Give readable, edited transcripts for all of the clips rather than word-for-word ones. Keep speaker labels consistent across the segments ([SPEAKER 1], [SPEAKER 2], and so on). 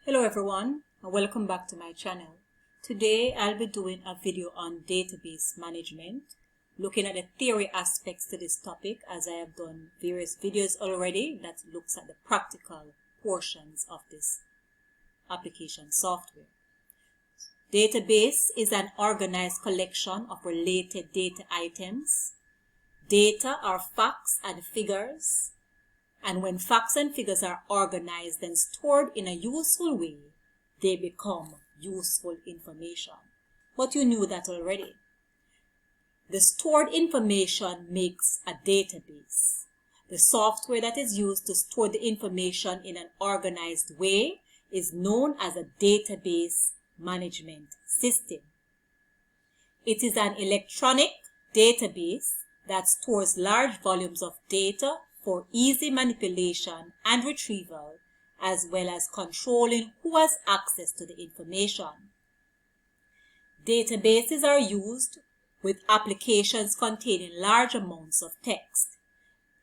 [SPEAKER 1] Hello everyone, and welcome back to my channel. Today I'll be doing a video on database management, looking at the theory aspects to this topic, as I have done various videos already that looks at the practical portions of this application software. Database is an organized collection of related data items. Data are facts and figures. And when facts and figures are organized and stored in a useful way, they become useful information. But you knew that already. The stored information makes a database. The software that is used to store the information in an organized way is known as a database management system. It is an electronic database that stores large volumes of data for easy manipulation and retrieval, as well as controlling who has access to the information. Databases are used with applications containing large amounts of text.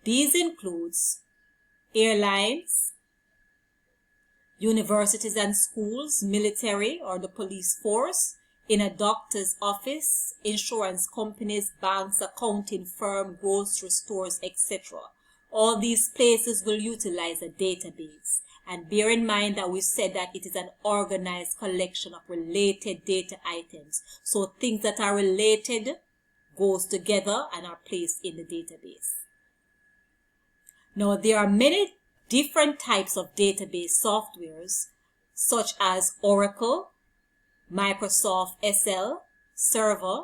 [SPEAKER 1] These includes airlines, universities and schools, military or the police force, in a doctor's office, insurance companies, banks, accounting firm, grocery stores, etc. All these places will utilize a database. And bear in mind that we said that it is an organized collection of related data items. So things that are related goes together and are placed in the database. Now there are many different types of database softwares, such as Oracle, Microsoft SL, Server,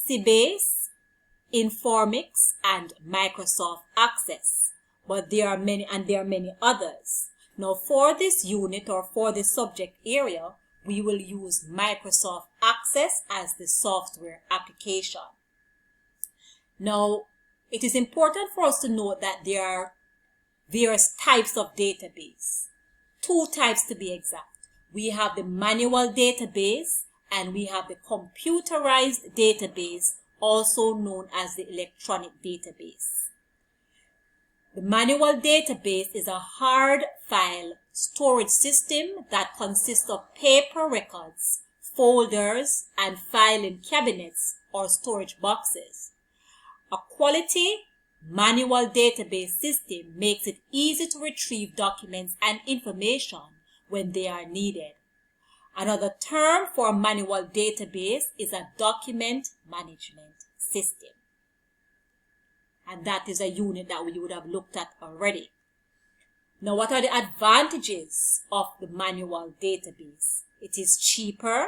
[SPEAKER 1] Sybase, Informix, and Microsoft Access. But there are many others. Now for this unit or for this subject area, we will use Microsoft Access as the software application. Now it is important for us to note that there are various types of database. Two types to be exact. We have the manual database and we have the computerized database, also known as the electronic database. The manual database is a hard file storage system that consists of paper records, folders, and filing cabinets or storage boxes. A quality manual database system makes it easy to retrieve documents and information when they are needed. Another term for a manual database is a document management system. And that is a unit that we would have looked at already. Now, what are the advantages of the manual database? It is cheaper,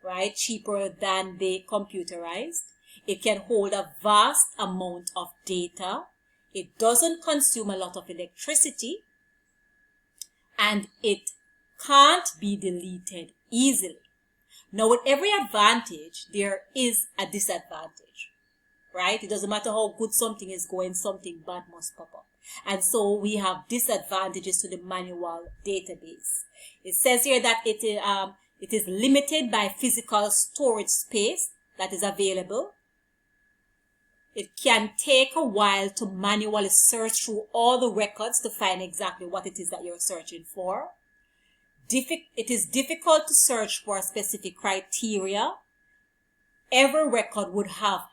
[SPEAKER 1] right? Cheaper than the computerized. It can hold a vast amount of data. It doesn't consume a lot of electricity. And it can't be deleted easily. Now, with every advantage, there is a disadvantage, right? It doesn't matter how good something is going, something bad must pop up. And so we have disadvantages to the manual database. It says here that it is limited by physical storage space that is available. It can take a while to manually search through all the records to find exactly what it is that you're searching for. It is difficult to search for a specific criteria. Every record would have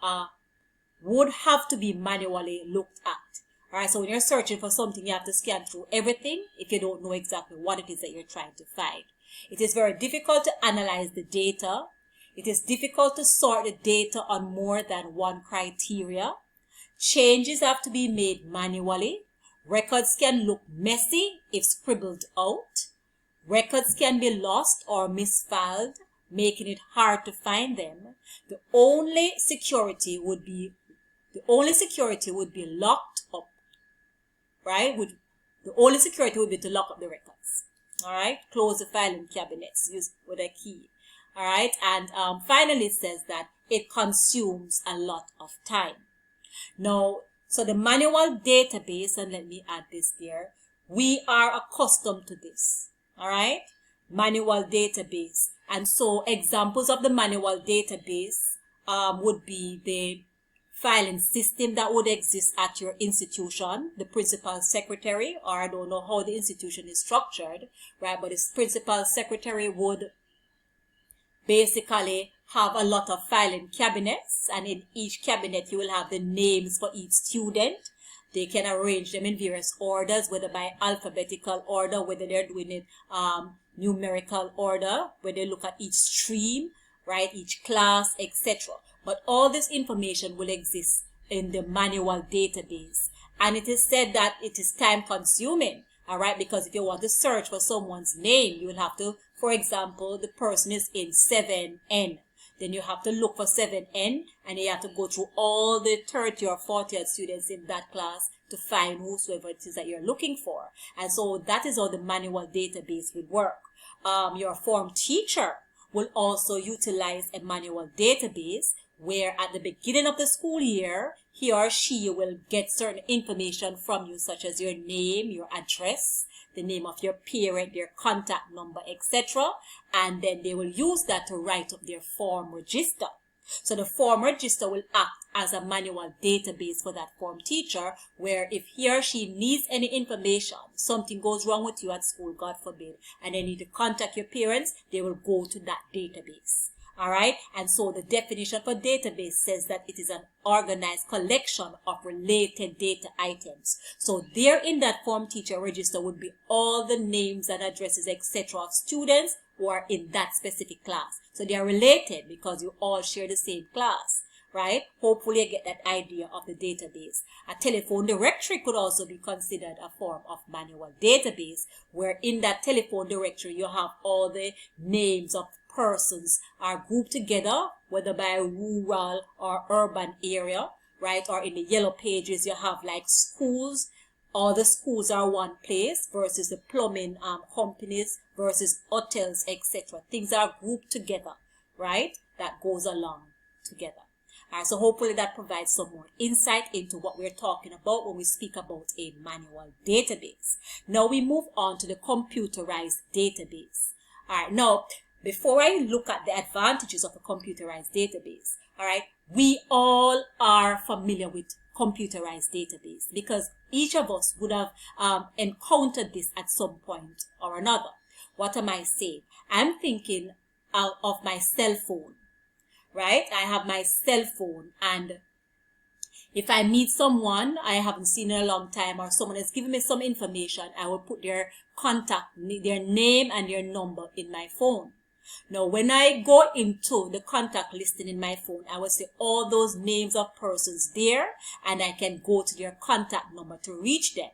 [SPEAKER 1] to be manually looked at. Alright, so when you're searching for something, you have to scan through everything if you don't know exactly what it is that you're trying to find. It is very difficult to analyze the data. It is difficult to sort the data on more than one criteria. Changes have to be made manually. Records can look messy if scribbled out. Records can be lost or misfiled, making it hard to find them. The only security would be locked up, right? The only security would be to lock up the records. All right, close the filing cabinets, use with a key. All right, and finally it says that it consumes a lot of time. Now, so the manual database, and let me add this there, we are accustomed to this. All right, manual database. And so examples of the manual database would be the filing system that would exist at your institution, the principal secretary, or I don't know how the institution is structured, right? But the principal secretary would basically have a lot of filing cabinets, and in each cabinet you will have the names for each student. They can arrange them in various orders, whether by alphabetical order, whether they're doing it numerical order, where they look at each stream, right, each class, etc. But all this information will exist in the manual database. And it is said that it is time consuming, all right, because if you want to search for someone's name, you will have to, for example, the person is in 7N. Then you have to look for 7N, and you have to go through all the 30 or 40 students in that class to find whosoever it is that you're looking for. And so that is how the manual database will work. Your form teacher will also utilize a manual database where at the beginning of the school year, he or she will get certain information from you, such as your name, your address, the name of your parent, their contact number, etc. And then they will use that to write up their form register. So the form register will act as a manual database for that form teacher, where if he or she needs any information, something goes wrong with you at school, God forbid, and they need to contact your parents, they will go to that database. All right. And so the definition for database says that it is an organized collection of related data items. So there in that form teacher register would be all the names and addresses, etc. of students who are in that specific class. So they are related because you all share the same class, right? Hopefully you get that idea of the database. A telephone directory could also be considered a form of manual database, where in that telephone directory you have all the names of persons are grouped together, whether by rural or urban area, right? Or in the yellow pages you have like schools. All the schools are one place versus the plumbing companies versus hotels, etc. Things are grouped together, right? That goes along together. All right, so hopefully that provides some more insight into what we're talking about when we speak about a manual database. Now we move on to the computerized database. All right, now before I look at the advantages of a computerized database, all right, we all are familiar with computerized database because each of us would have encountered this at some point or another. What am I saying? I'm thinking of my cell phone, right? I have my cell phone, and if I meet someone I haven't seen in a long time, or someone has given me some information, I will put their contact, their name and their number in my phone. Now, when I go into the contact listing in my phone, I will see all those names of persons there, and I can go to their contact number to reach them,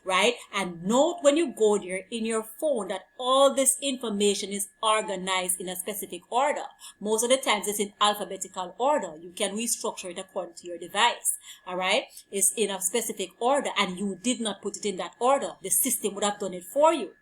[SPEAKER 1] right? And note when you go there in your phone that all this information is organized in a specific order. Most of the times it's in alphabetical order. You can restructure it according to your device, all right? It's in a specific order, and you did not put it in that order. The system would have done it for you.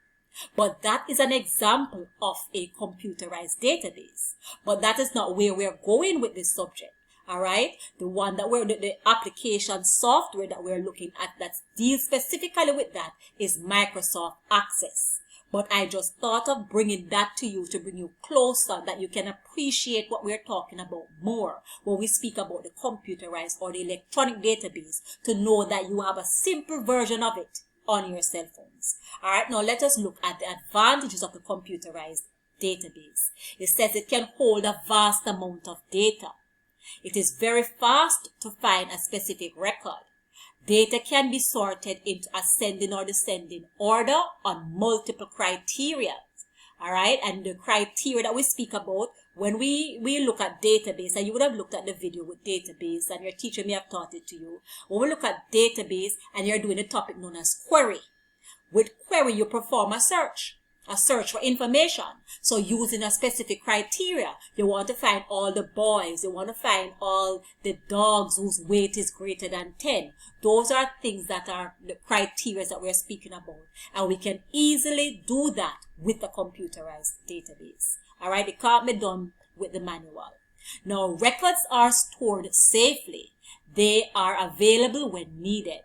[SPEAKER 1] But that is an example of a computerized database. But that is not where we're going with this subject. All right. The one that the application software that we're looking at that deals specifically with that is Microsoft Access. But I just thought of bringing that to you to bring you closer, that you can appreciate what we're talking about more when we speak about the computerized or the electronic database, to know that you have a simple version of it on your cell phones. All right, now let us look at the advantages of the computerized database. It says it can hold a vast amount of data. It is very fast to find a specific record. Data can be sorted into ascending or descending order on multiple criteria. All right, and the criteria that we speak about when we look at database, and you would have looked at the video with database, and your teacher may have taught it to you. When we look at database and you're doing a topic known as query, with query you perform a search for information. So using a specific criteria, you want to find all the boys, you want to find all the dogs whose weight is greater than 10. Those are things that are the criteria that we're speaking about. And we can easily do that with the computerized database. All right, it can't be done with the manual. Now, records are stored safely. They are available when needed.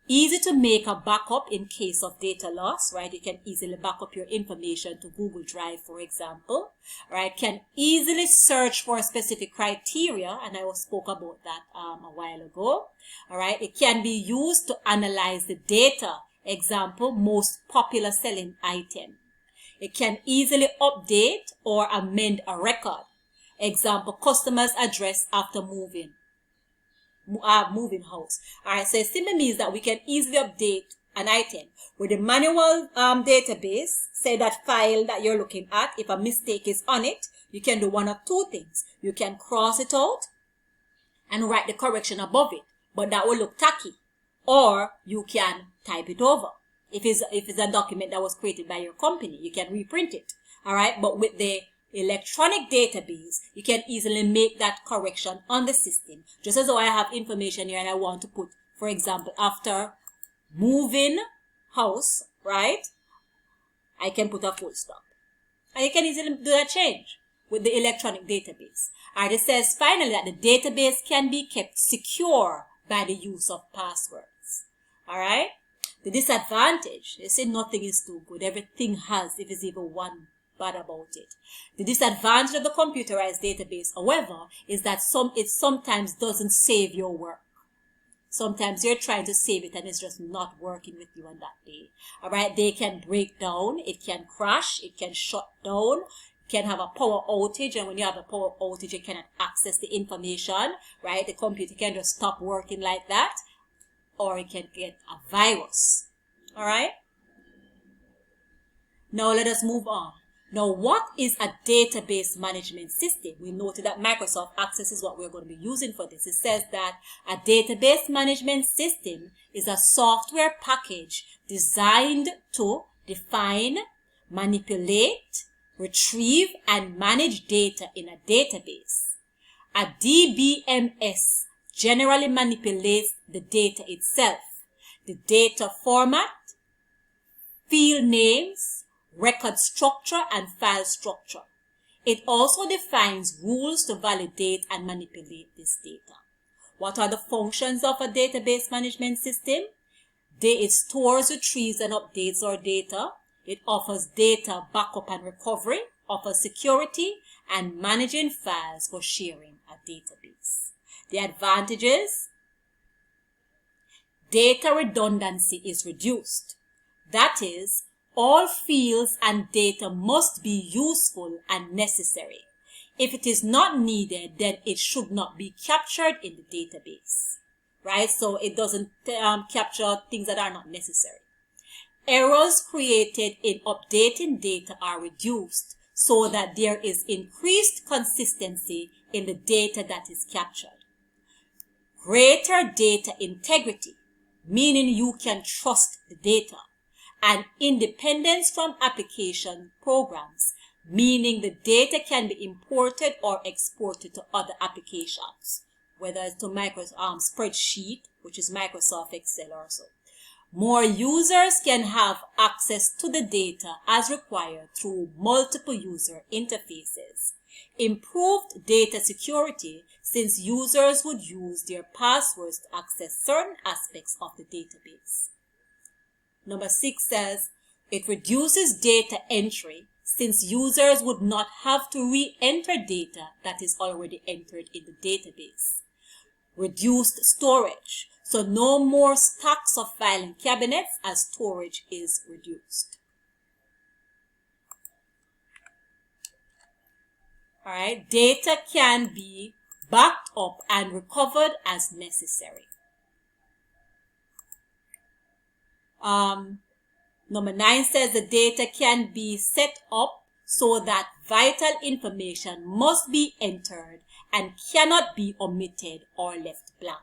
[SPEAKER 1] easy to make a backup in case of data loss, right? You can easily back up your information to Google Drive, for example, right? Can easily search for specific criteria, and I spoke about that a while ago, all right? It can be used to analyze the data, example, most popular selling item. It can easily update or amend a record, example, customer's address after moving house. All right, so it simply means that we can easily update an item with the manual database. Say that file that you're looking at, if a mistake is on it, you can do one of two things. You can cross it out and write the correction above it, but that will look tacky. Or you can type it over. If it's a document that was created by your company, you can reprint it. All right, but with the electronic database, you can easily make that correction on the system. Just as though I have information here and I want to put, for example, after moving house, right? I can put a full stop. And you can easily do that change with the electronic database. All right, it says finally that the database can be kept secure by the use of passwords. All right? The disadvantage, they say nothing is too good. Everything has, if it's even one bad about it. The disadvantage of the computerized database, however, is that it sometimes doesn't save your work. Sometimes you're trying to save it and it's just not working with you on that day. All right, they can break down, it can crash, it can shut down, it can have a power outage, and when you have a power outage, you cannot access the information, right? The computer can just stop working like that, or it can get a virus. All right? Now let us move on. Now, what is a database management system? We noted that Microsoft Access is what we're going to be using for this. It says that a database management system is a software package designed to define, manipulate, retrieve, and manage data in a database. A DBMS generally manipulates the data itself, the data format, field names, record structure, and file structure. It also defines rules to validate and manipulate this data. What are the functions of a database management system? It stores, retrieves, and updates our data. It offers data backup and recovery, offers security, and managing files for sharing a database. The advantages: data redundancy is reduced. That is, all fields and data must be useful and necessary. If it is not needed, then it should not be captured in the database, right? So it doesn't capture things that are not necessary. Errors created in updating data are reduced so that there is increased consistency in the data that is captured. Greater data integrity, meaning you can trust the data. And independence from application programs, meaning the data can be imported or exported to other applications, whether it's to Microsoft spreadsheet, which is Microsoft Excel or so. More users can have access to the data as required through multiple user interfaces. Improved data security, since users would use their passwords to access certain aspects of the database. Number 6 says, it reduces data entry since users would not have to re-enter data that is already entered in the database. Reduced storage, so no more stacks of filing cabinets as storage is reduced. All right, data can be backed up and recovered as necessary. Number 9 says the data can be set up so that vital information must be entered and cannot be omitted or left blank.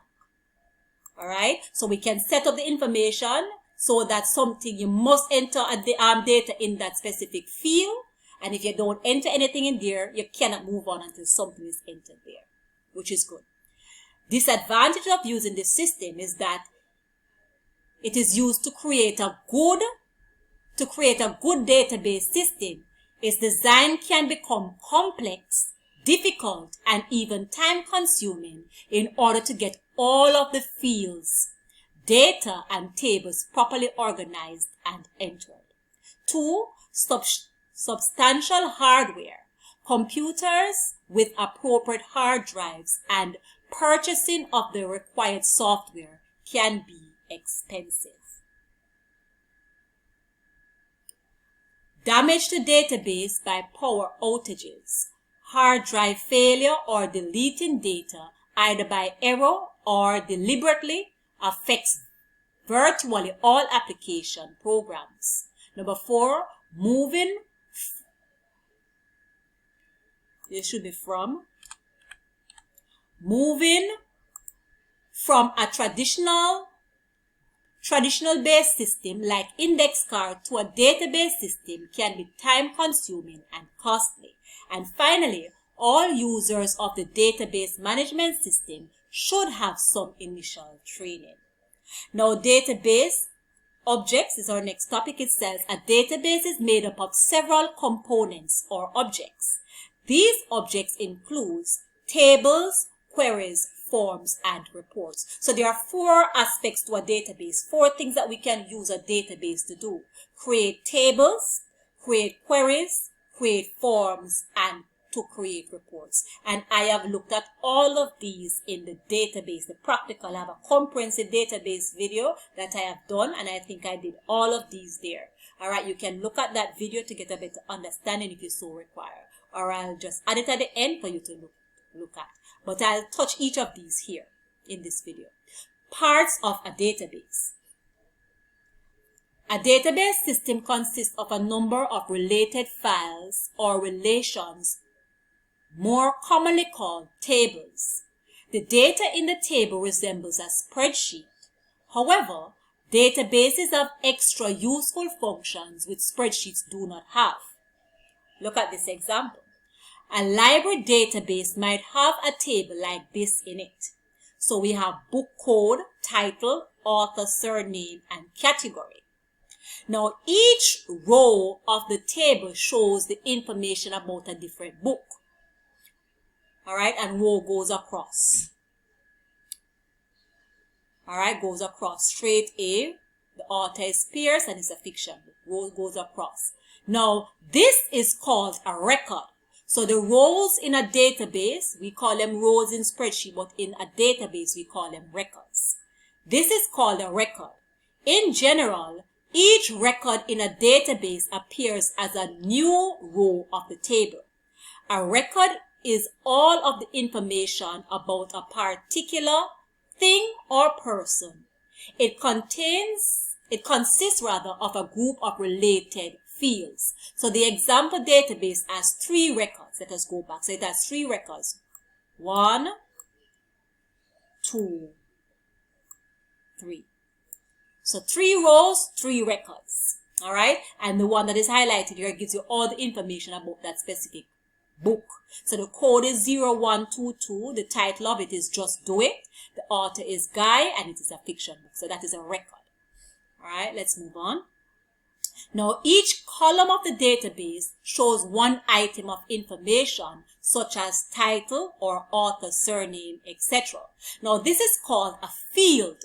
[SPEAKER 1] All right, so we can set up the information so that something you must enter the data in that specific field, and if you don't enter anything in there, you cannot move on until something is entered there, which is good. Disadvantage of using this system is that it is used to create a good database system. Its design can become complex, difficult, and even time-consuming in order to get all of the fields, data and tables properly organized and entered. 2. Substantial hardware. Computers with appropriate hard drives and purchasing of the required software can be expensive. Damage to database by power outages, hard drive failure or deleting data either by error or deliberately affects virtually all application programs. Number 4, moving from a traditional based system like index card to a database system can be time consuming and costly. And finally, all users of the database management system should have some initial training. Now, database objects is our next topic. It says a database is made up of several components or objects. These objects include tables, queries, forms, and reports. So there are 4 aspects to a database, 4 things that we can use a database to do. Create tables, create queries, create forms, and to create reports. And I have looked at all of these in the database, the practical. I have a comprehensive database video that I have done, and I think I did all of these there. All right, you can look at that video to get a better understanding if you so require, or I'll just add it at the end for you to look at. But I'll touch each of these here in this video. Parts of a database. A database system consists of a number of related files or relations, more commonly called tables. The data in the table resembles a spreadsheet. However, databases have extra useful functions which spreadsheets do not have. Look at this example. A library database might have a table like this in it. So we have book code, title, author, surname, and category. Now, each row of the table shows the information about a different book. All right, and row goes across. All right, goes across. Straight A, the author is Pierce and it's a fiction book. Row goes across. Now, this is called a record. So the rows in a database, we call them rows in spreadsheet, but in a database, we call them records. This is called a record. In general, each record in a database appears as a new row of the table. A record is all of the information about a particular thing or person. It consists of a group of related fields. So the example database has 3 records. Let us go back. So it has 3 records. 1, 2, 3. So 3 rows, 3 records. All right. And the one that is highlighted here gives you all the information about that specific book. So the code is 0122. The title of it is Just Do It. The author is Guy and it is a fiction book. So that is a record. All right. Let's move on. Now, each column of the database shows one item of information, such as title or author, surname, etc. Now, this is called a field.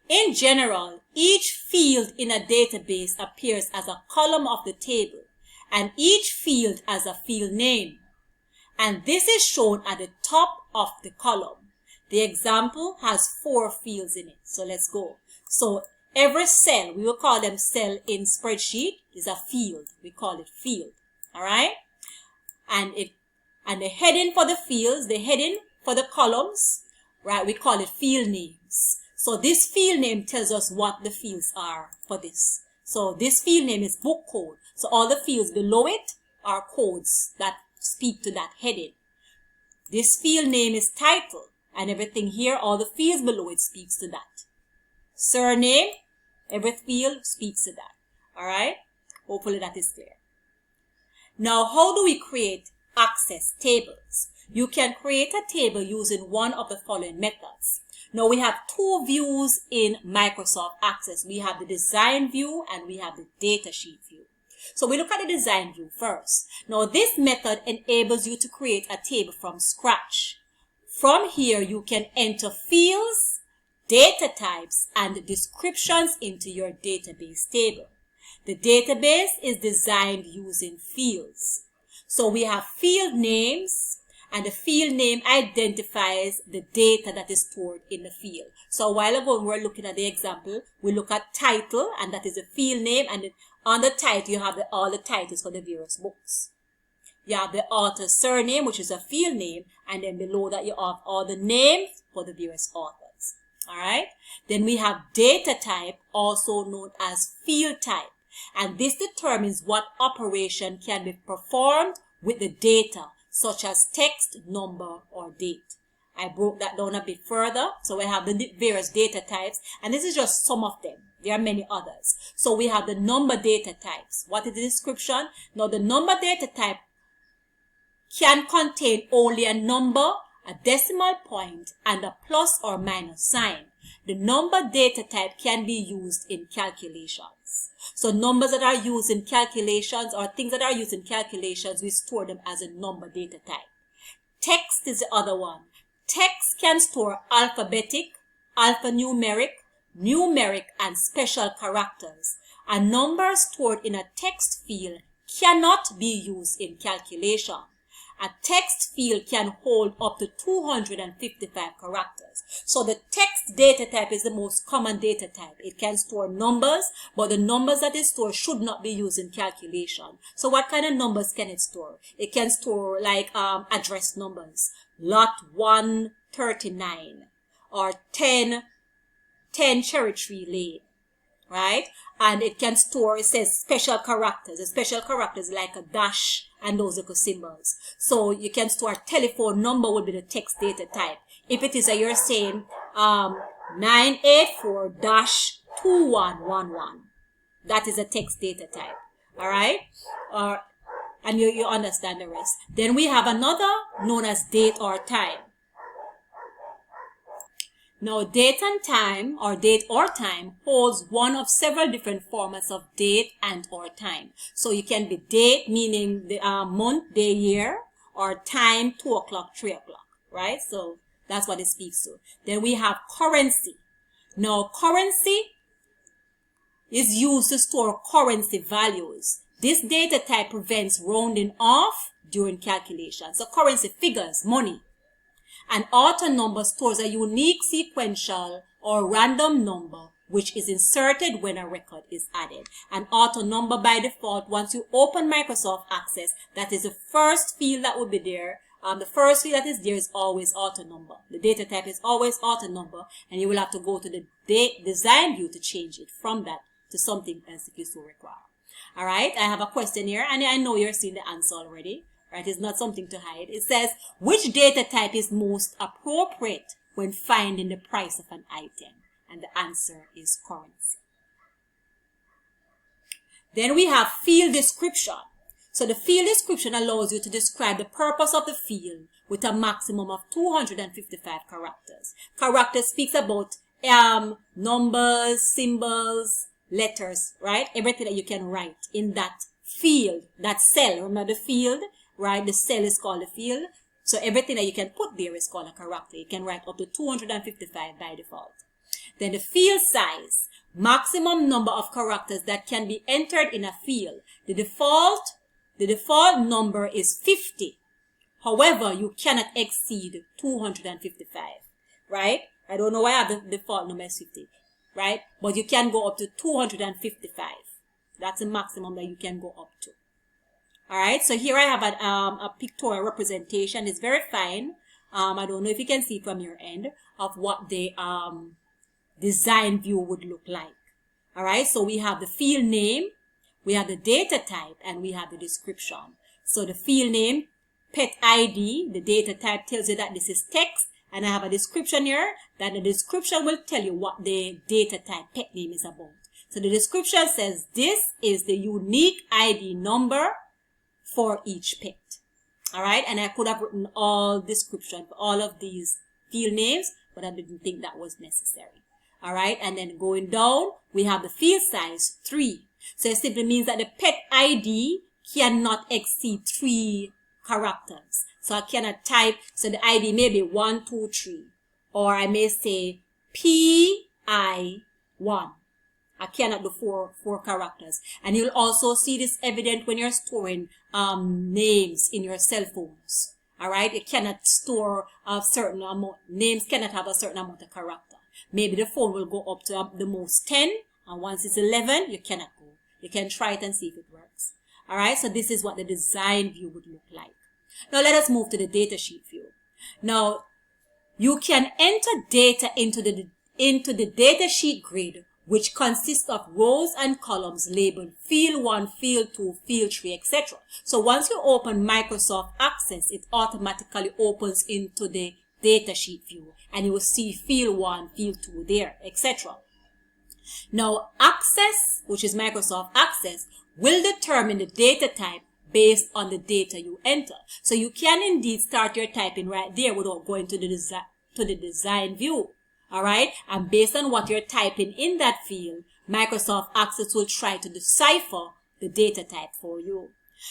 [SPEAKER 1] In general, each field in a database appears as a column of the table, and each field as a field name. And this is shown at the top of the column. The example has 4 fields in it. So let's go. So every cell, we will call them cell in spreadsheet, is a field. We call it field. All right? And the heading for the fields, the heading for the columns, right, we call it field names. So this field name tells us what the fields are for this. So this field name is book code. So all the fields below it are codes that speak to that heading. This field name is title. And everything here, all the fields below it speaks to that. Surname, every field speaks to that. All right? Hopefully that is clear. Now, how do we create access tables? You can create a table using one of the following methods. Now, we have 2 views in Microsoft Access. We have the design view and we have the datasheet view. So we look at the design view first. Now, this method enables you to create a table from scratch. From here, you can enter fields, data types and descriptions into your database table. The database is designed using fields. So we have field names, and the field name identifies the data that is stored in the field. So a while ago when we were looking at the example, we look at title, and that is a field name, and on the title you have all the titles for the various books. You have the author's surname, which is a field name, and then below that you have all the names for the various authors. Alright? Then we have data type, also known as field type. And this determines what operation can be performed with the data, such as text, number, or date. I broke that down a bit further. So we have the various data types, and this is just some of them. There are many others. So we have the number data types. What is the description? Now the number data type can contain only a number, a decimal point, and a plus or minus sign. The number data type can be used in calculations. So numbers that are used in calculations, or things that are used in calculations, we store them as a number data type. Text is the other one. Text can store alphabetic, alphanumeric, numeric, and special characters. A number stored in a text field cannot be used in calculation. A text field can hold up to 255 characters. So the text data type is the most common data type. It can store numbers, but the numbers that it stores should not be used in calculation. So what kind of numbers can it store? It can store like address numbers, lot 139, or 10 Cherry Tree Lane, right? And it can store, it says special characters. The special characters like a dash and those little symbols. So you can store a telephone number would be the text data type. If it is you're saying 984-2111, that is a text data type. All right? And you understand the rest. Then we have another known as date or time. Now, date and time, or date or time, holds one of several different formats of date and or time. So you can be date, meaning the month, day, year, or time, 2 o'clock, 3 o'clock, right? So that's what it speaks to. Then we have currency. Now, currency is used to store currency values. This data type prevents rounding off during calculation. So currency figures, money. An auto number stores a unique sequential or random number which is inserted when a record is added. An auto number by default, once you open Microsoft Access, that is the first field that will be there. The first field that is there is always auto number. The data type is always auto number, and you will have to go to the design view to change it from that to something else if you so require. All right, I have a question here, and I know you're seeing the answer already. Right, it's not something to hide. It says, which data type is most appropriate when finding the price of an item? And the answer is currency. Then we have field description. So the field description allows you to describe the purpose of the field with a maximum of 255 characters. Character speaks about numbers, symbols, letters, right? Everything that you can write in that field, that cell. Remember the field? Right, the cell is called a field. So everything that you can put there is called a character. You can write up to 255 by default. Then the field size, maximum number of characters that can be entered in a field. The default number is 50. However, you cannot exceed 255, right? I don't know why I have the default number is 50, right? But you can go up to 255. That's the maximum that you can go up to. All right, so here I have a pictorial representation. It's very fine. I don't know if you can see from your end of what the design view would look like. All right, so we have the field name, we have the data type, and we have the description. So the field name, pet ID, the data type tells you that this is text, and I have a description here that the description will tell you what the data type pet name is about. So the description says this is the unique ID number for each pet. All right, and I could have written all description for all of these field names, but I didn't think that was necessary. All right, and then going down, we have the field size 3. So it simply means that the pet ID cannot exceed 3 characters. So I cannot type, so the ID may be 1, 2, 3, or I may say PI1. I cannot do four characters. And you'll also see this evident when you're storing names in your cell phones. All right, you cannot store a certain amount. Names cannot have a certain amount of character. Maybe the phone will go up to the most 10, and once it's 11, you cannot go. You can try it and see if it works. All right, so this is what the design view would look like. Now let us move to the datasheet view. Now you can enter data into the datasheet grid, which consists of rows and columns labeled Field 1, Field 2, Field 3, etc. So once you open Microsoft Access, it automatically opens into the datasheet view, and you will see Field 1, Field 2 there, etc. Now Access, which is Microsoft Access, will determine the data type based on the data you enter. So you can indeed start your typing right there without going to the design view. All right, and based on what you're typing in that field, Microsoft Access will try to decipher the data type for you.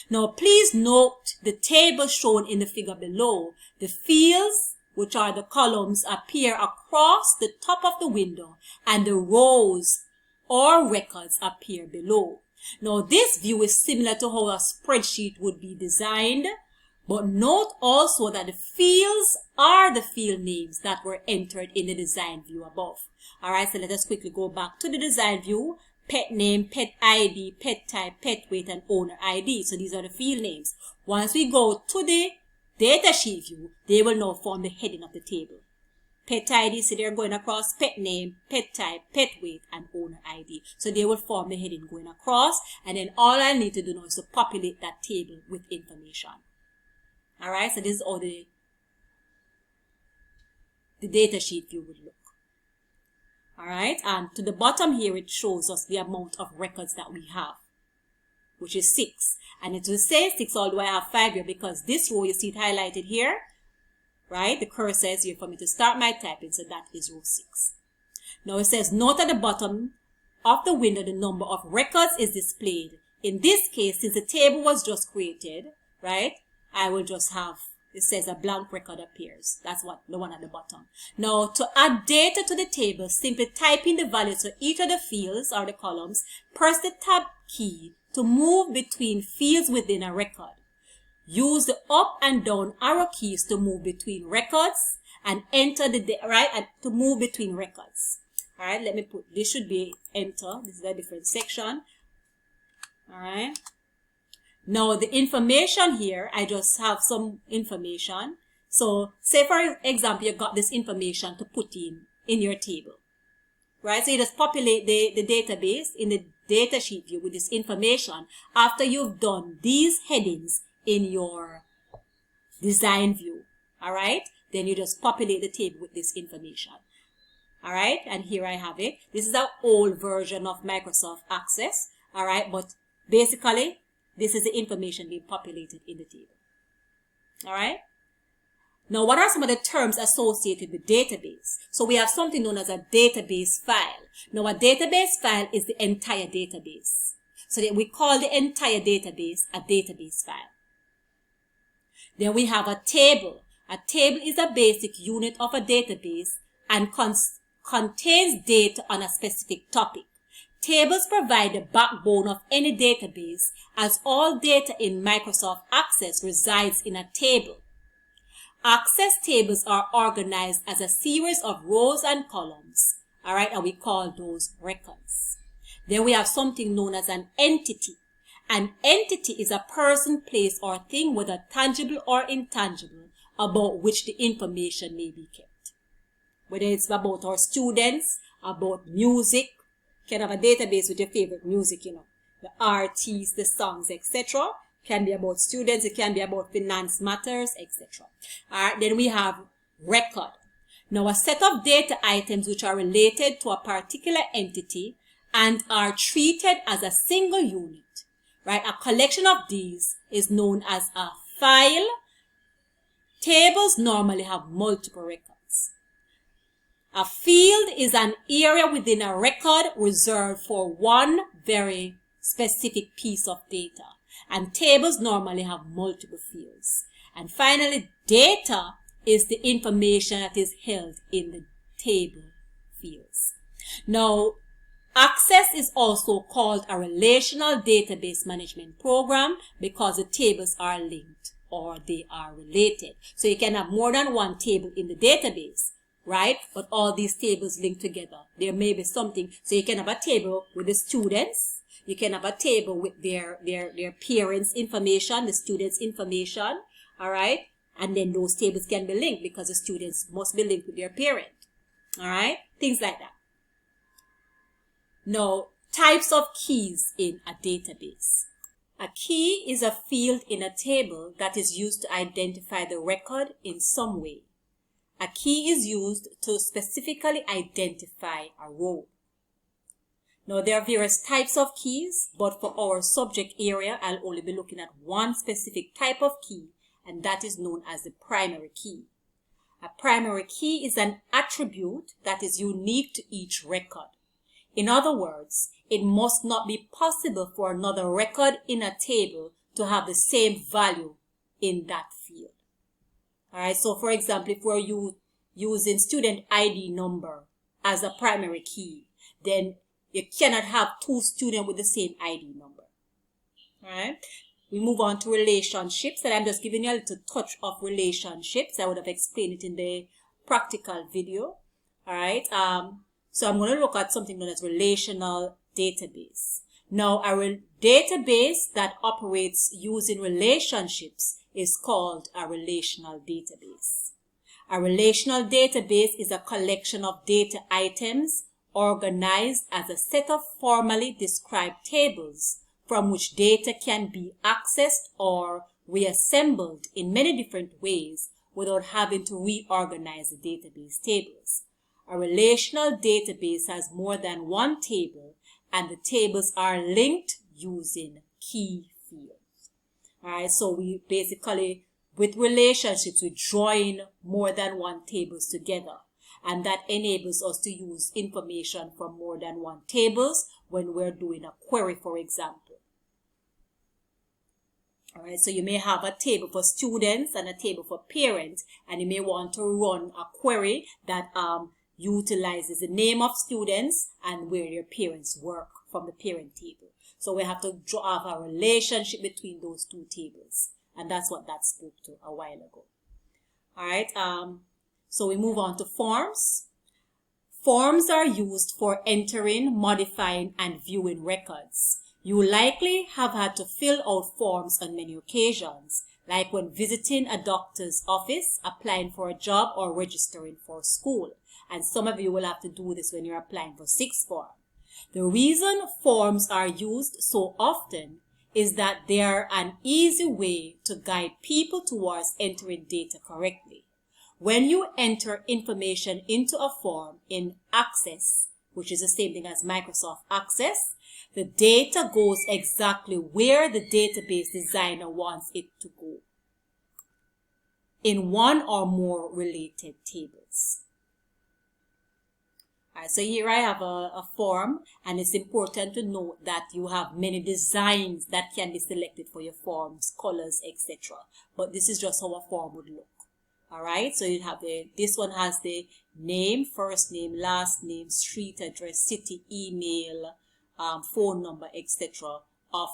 [SPEAKER 1] Now, please note the table shown in the figure below. The fields, which are the columns, appear across the top of the window, and the rows or records appear below. Now, this view is similar to how a spreadsheet would be designed, but note also that the fields are the field names that were entered in the design view above. All right, so let us quickly go back to the design view. Pet name, pet ID, pet type, pet weight, and owner ID. So these are the field names. Once we go to the datasheet view, they will now form the heading of the table. Pet ID, so they're going across pet name, pet type, pet weight, and owner ID. So they will form the heading going across, and then all I need to do now is to populate that table with information. All right, so this is how the datasheet view would look. All right, and to the bottom here, it shows us the amount of records that we have, which is 6. And it will say 6, although I have 5 here, because this row, you see it highlighted here, right? The cursor is here for me to start my typing, so that is row 6. Now it says, note at the bottom of the window, the number of records is displayed. In this case, since the table was just created, right, I will just have, it says a blank record appears. That's what the one at the bottom. Now, to add data to the table, simply type in the values for each of the fields or the columns. Press the tab key to move between fields within a record. Use the up and down arrow keys to move between records and enter the and to move between records. All right, let me put, this should be enter. This is a different section. All right. Now the information here, I just have some information. So say for example, you got this information to put in your table, right? So you just populate the database in the datasheet view with this information after you've done these headings in your design view. All right, then you just populate the table with this information. All right, and here I have it. This is the old version of Microsoft Access. All right, but basically this is the information being populated in the table. All right. Now, what are some of the terms associated with database? So we have something known as a database file. Now, a database file is the entire database. So that we call the entire database a database file. Then we have a table. A table is a basic unit of a database and contains data on a specific topic. Tables provide the backbone of any database, as all data in Microsoft Access resides in a table. Access tables are organized as a series of rows and columns, all right, and we call those records. Then we have something known as an entity. An entity is a person, place, or thing, whether tangible or intangible, about which the information may be kept. Whether it's about our students, about music, you can have a database with your favorite music, you know, the artists, the songs, etc. Can be about students, it can be about finance matters, etc. All right, then we have record. Now, a set of data items which are related to a particular entity and are treated as a single unit, right? A collection of these is known as a file. Tables normally have multiple records. A field is an area within a record reserved for one very specific piece of data. And tables normally have multiple fields. And finally, data is the information that is held in the table fields. Now, Access is also called a relational database management program because the tables are linked or they are related. So you can have more than one table in the database, right? But all these tables linked together. There may be something. So you can have a table with the students. You can have a table with their parents' information, the students' information, all right? And then those tables can be linked because the students must be linked with their parent, all right? Things like that. Now, types of keys in a database. A key is a field in a table that is used to identify the record in some way. A key is used to specifically identify a row. Now, there are various types of keys, but for our subject area, I'll only be looking at one specific type of key, and that is known as the primary key. A primary key is an attribute that is unique to each record. In other words, it must not be possible for another record in a table to have the same value in that field. All right, so for example, if we're using student ID number as a primary key, then you cannot have two students with the same ID number. All right, we move on to relationships, and I'm just giving you a little touch of relationships. I would have explained it in the practical video. All right, so I'm going to look at something known as relational database. Now, a database that operates using relationships is called a relational database. A relational database is a collection of data items organized as a set of formally described tables from which data can be accessed or reassembled in many different ways without having to reorganize the database tables. A relational database has more than one table, and the tables are linked using key fields. All right, so we basically, with relationships, we join more than one tables together, and that enables us to use information from more than one tables when we're doing a query, for example. All right, so you may have a table for students and a table for parents, and you may want to run a query that utilizes the name of students and where their parents work from the parent table. So we have to have a relationship between those two tables. And that's what that spoke to a while ago. All right. So we move on to forms. Forms are used for entering, modifying, and viewing records. You likely have had to fill out forms on many occasions, like when visiting a doctor's office, applying for a job, or registering for school. And some of you will have to do this when you're applying for sixth form. The reason forms are used so often is that they are an easy way to guide people towards entering data correctly. When you enter information into a form in Access, which is the same thing as Microsoft Access, the data goes exactly where the database designer wants it to go, in one or more related tables. All right, so here I have a form, and it's important to note that you have many designs that can be selected for your forms, colors, etc. But this is just how a form would look. All right, so you have this one has the name, first name, last name, street address, city, email, phone number, etc. of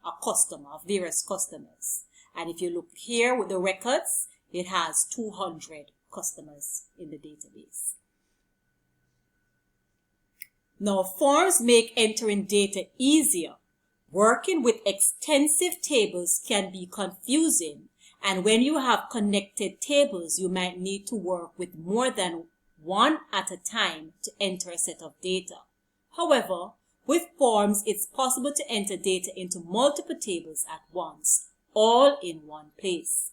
[SPEAKER 1] a customer, of various customers. And if you look here with the records, it has 200 customers in the database. Now, forms make entering data easier. Working with extensive tables can be confusing, and when you have connected tables, you might need to work with more than one at a time to enter a set of data. However, with forms, it's possible to enter data into multiple tables at once, all in one place.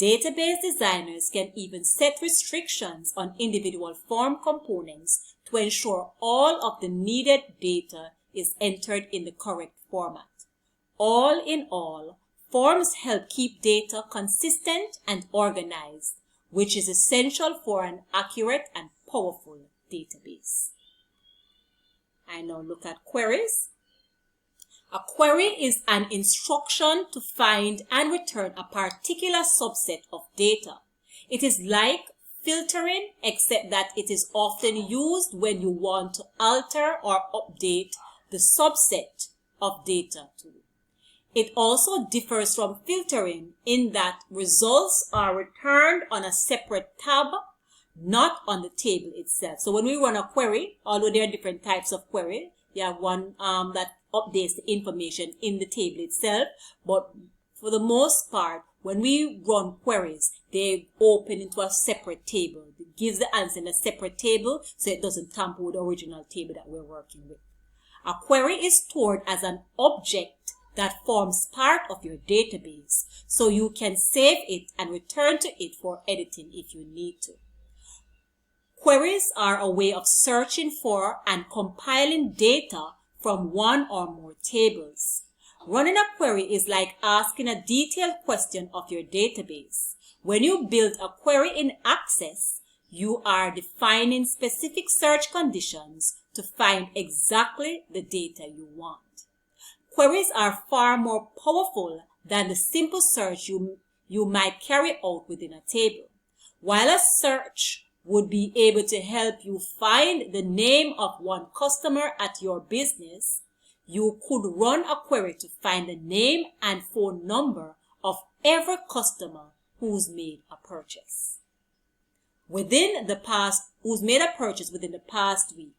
[SPEAKER 1] Database designers can even set restrictions on individual form components to ensure all of the needed data is entered in the correct format. All in all, forms help keep data consistent and organized, which is essential for an accurate and powerful database. I now look at queries. A query is an instruction to find and return a particular subset of data. It is like filtering, except that it is often used when you want to alter or update the subset of data tool. It also differs from filtering in that results are returned on a separate tab, not on the table itself. So when we run a query, although there are different types of query, you have one that updates the information in the table itself, but for the most part, when we run queries, they open into a separate table. It gives the answer in a separate table, so it doesn't tamper with the original table that we're working with. A query is stored as an object that forms part of your database, so you can save it and return to it for editing if you need to. Queries are a way of searching for and compiling data from one or more tables. Running a query is like asking a detailed question of your database. When you build a query in Access, you are defining specific search conditions to find exactly the data you want. Queries are far more powerful than the simple search you might carry out within a table. While a search would be able to help you find the name of one customer at your business, you could run a query to find the name and phone number of every customer who's made a purchase. Who's made a purchase within the past week,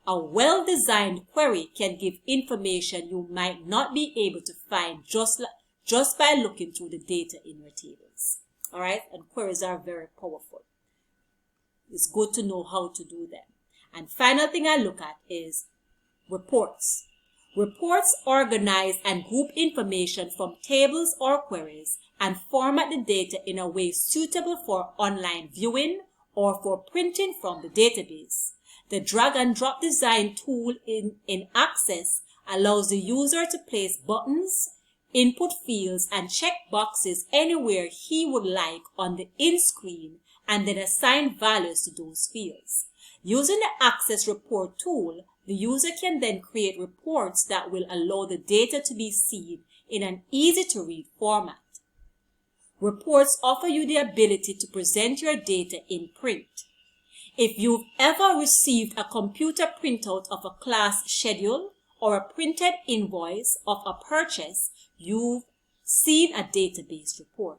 [SPEAKER 1] a well-designed query can give information you might not be able to find just by looking through the data in your tables. All right, and queries are very powerful. It's good to know how to do them. And final thing I look at is reports. Reports organize and group information from tables or queries and format the data in a way suitable for online viewing or for printing from the database. The drag and drop design tool in Access allows the user to place buttons, input fields, and check boxes anywhere he would like on the in-screen and then assign values to those fields. Using the Access Report tool, the user can then create reports that will allow the data to be seen in an easy-to-read format. Reports offer you the ability to present your data in print. If you've ever received a computer printout of a class schedule or a printed invoice of a purchase, you've seen a database report.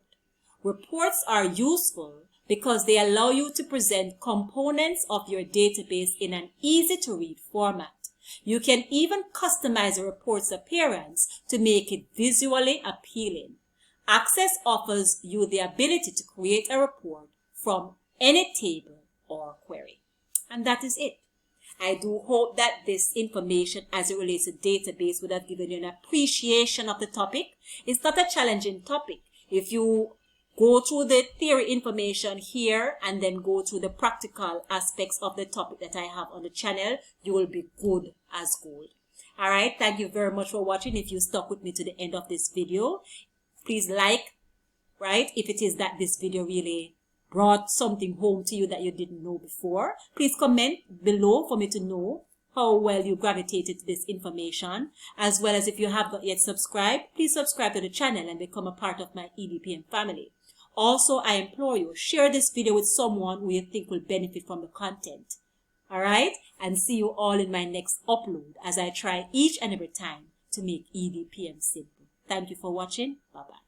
[SPEAKER 1] Reports are useful because they allow you to present components of your database in an easy-to-read format. You can even customize a report's appearance to make it visually appealing. Access offers you the ability to create a report from any table or query. And that is it. I do hope that this information as it relates to database would have given you an appreciation of the topic. It's not a challenging topic. If you go through the theory information here and then go through the practical aspects of the topic that I have on the channel, you will be good as gold. All right. Thank you very much for watching. If you stuck with me to the end of this video, please like, right? If it is that this video really brought something home to you that you didn't know before, please comment below for me to know how well you gravitated to this information, as well as if you have not yet subscribed, please subscribe to the channel and become a part of my EDPM family. Also, I implore you, share this video with someone who you think will benefit from the content. All right? And see you all in my next upload as I try each and every time to make EDPM simple. Thank you for watching. Bye-bye.